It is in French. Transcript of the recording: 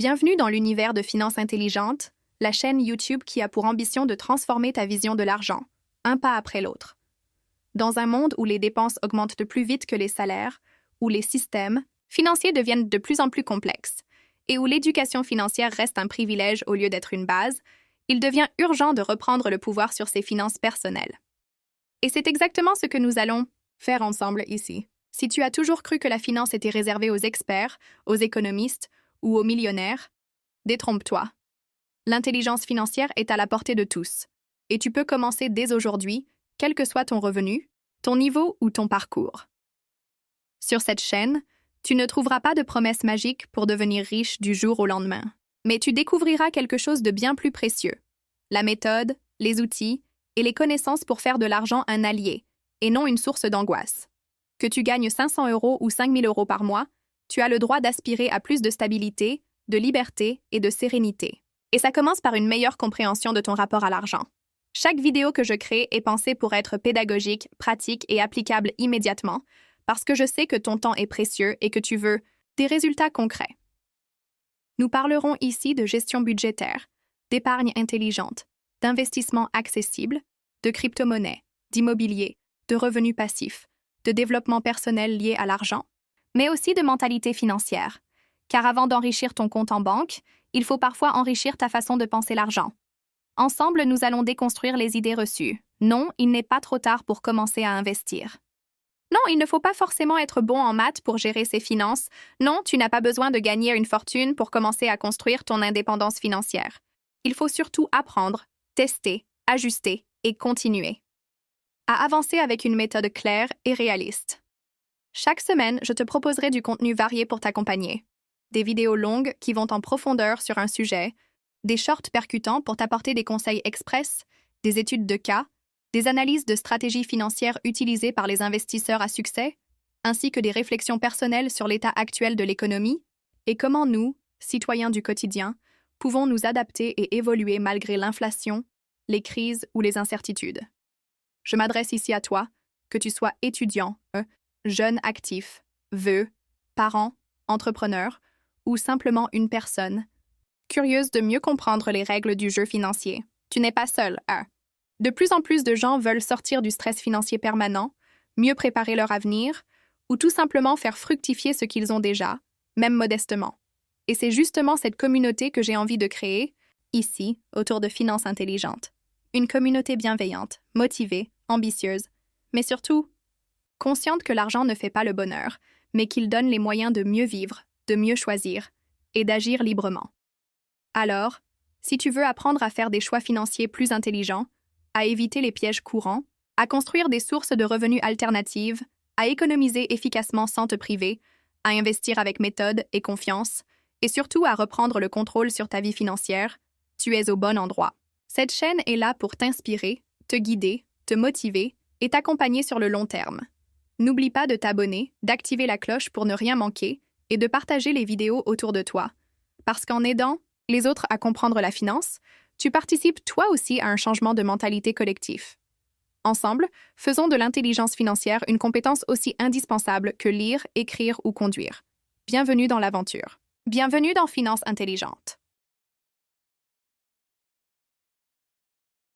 Bienvenue dans l'univers de Finance Intelligente, la chaîne YouTube qui a pour ambition de transformer ta vision de l'argent, un pas après l'autre. Dans un monde où les dépenses augmentent de plus vite que les salaires, où les systèmes financiers deviennent de plus en plus complexes, et où l'éducation financière reste un privilège au lieu d'être une base, il devient urgent de reprendre le pouvoir sur ses finances personnelles. Et c'est exactement ce que nous allons faire ensemble ici. Si tu as toujours cru que la finance était réservée aux experts, aux économistes ou aux millionnaires, détrompe-toi. L'intelligence financière est à la portée de tous, et tu peux commencer dès aujourd'hui, quel que soit ton revenu, ton niveau ou ton parcours. Sur cette chaîne, tu ne trouveras pas de promesses magiques pour devenir riche du jour au lendemain, mais tu découvriras quelque chose de bien plus précieux, la méthode, les outils et les connaissances pour faire de l'argent un allié, et non une source d'angoisse. Que tu gagnes 500 € ou 5 000 € par mois, tu as le droit d'aspirer à plus de stabilité, de liberté et de sérénité. Et ça commence par une meilleure compréhension de ton rapport à l'argent. Chaque vidéo que je crée est pensée pour être pédagogique, pratique et applicable immédiatement, parce que je sais que ton temps est précieux et que tu veux des résultats concrets. Nous parlerons ici de gestion budgétaire, d'épargne intelligente, d'investissement accessible, de crypto-monnaie, d'immobilier, de revenus passifs, de développement personnel lié à l'argent, mais aussi de mentalité financière. Car avant d'enrichir ton compte en banque, il faut parfois enrichir ta façon de penser l'argent. Ensemble, nous allons déconstruire les idées reçues. Non, il n'est pas trop tard pour commencer à investir. Non, il ne faut pas forcément être bon en maths pour gérer ses finances. Non, tu n'as pas besoin de gagner une fortune pour commencer à construire ton indépendance financière. Il faut surtout apprendre, tester, ajuster et continuer à avancer avec une méthode claire et réaliste. Chaque semaine, je te proposerai du contenu varié pour t'accompagner. Des vidéos longues qui vont en profondeur sur un sujet, des shorts percutants pour t'apporter des conseils express, des études de cas, des analyses de stratégies financières utilisées par les investisseurs à succès, ainsi que des réflexions personnelles sur l'état actuel de l'économie et comment nous, citoyens du quotidien, pouvons nous adapter et évoluer malgré l'inflation, les crises ou les incertitudes. Je m'adresse ici à toi, que tu sois étudiant, jeune actif, veuve, parent, entrepreneur ou simplement une personne curieuse de mieux comprendre les règles du jeu financier. Tu n'es pas seul, De plus en plus de gens veulent sortir du stress financier permanent, mieux préparer leur avenir ou tout simplement faire fructifier ce qu'ils ont déjà, même modestement. Et c'est justement cette communauté que j'ai envie de créer, ici, autour de Finance Intelligente. Une communauté bienveillante, motivée, ambitieuse, mais surtout consciente que l'argent ne fait pas le bonheur, mais qu'il donne les moyens de mieux vivre, de mieux choisir et d'agir librement. Alors, si tu veux apprendre à faire des choix financiers plus intelligents, à éviter les pièges courants, à construire des sources de revenus alternatives, à économiser efficacement sans te priver, à investir avec méthode et confiance, et surtout à reprendre le contrôle sur ta vie financière, tu es au bon endroit. Cette chaîne est là pour t'inspirer, te guider, te motiver et t'accompagner sur le long terme. N'oublie pas de t'abonner, d'activer la cloche pour ne rien manquer et de partager les vidéos autour de toi. Parce qu'en aidant les autres à comprendre la finance, tu participes toi aussi à un changement de mentalité collectif. Ensemble, faisons de l'intelligence financière une compétence aussi indispensable que lire, écrire ou conduire. Bienvenue dans l'aventure. Bienvenue dans Finance Intelligente.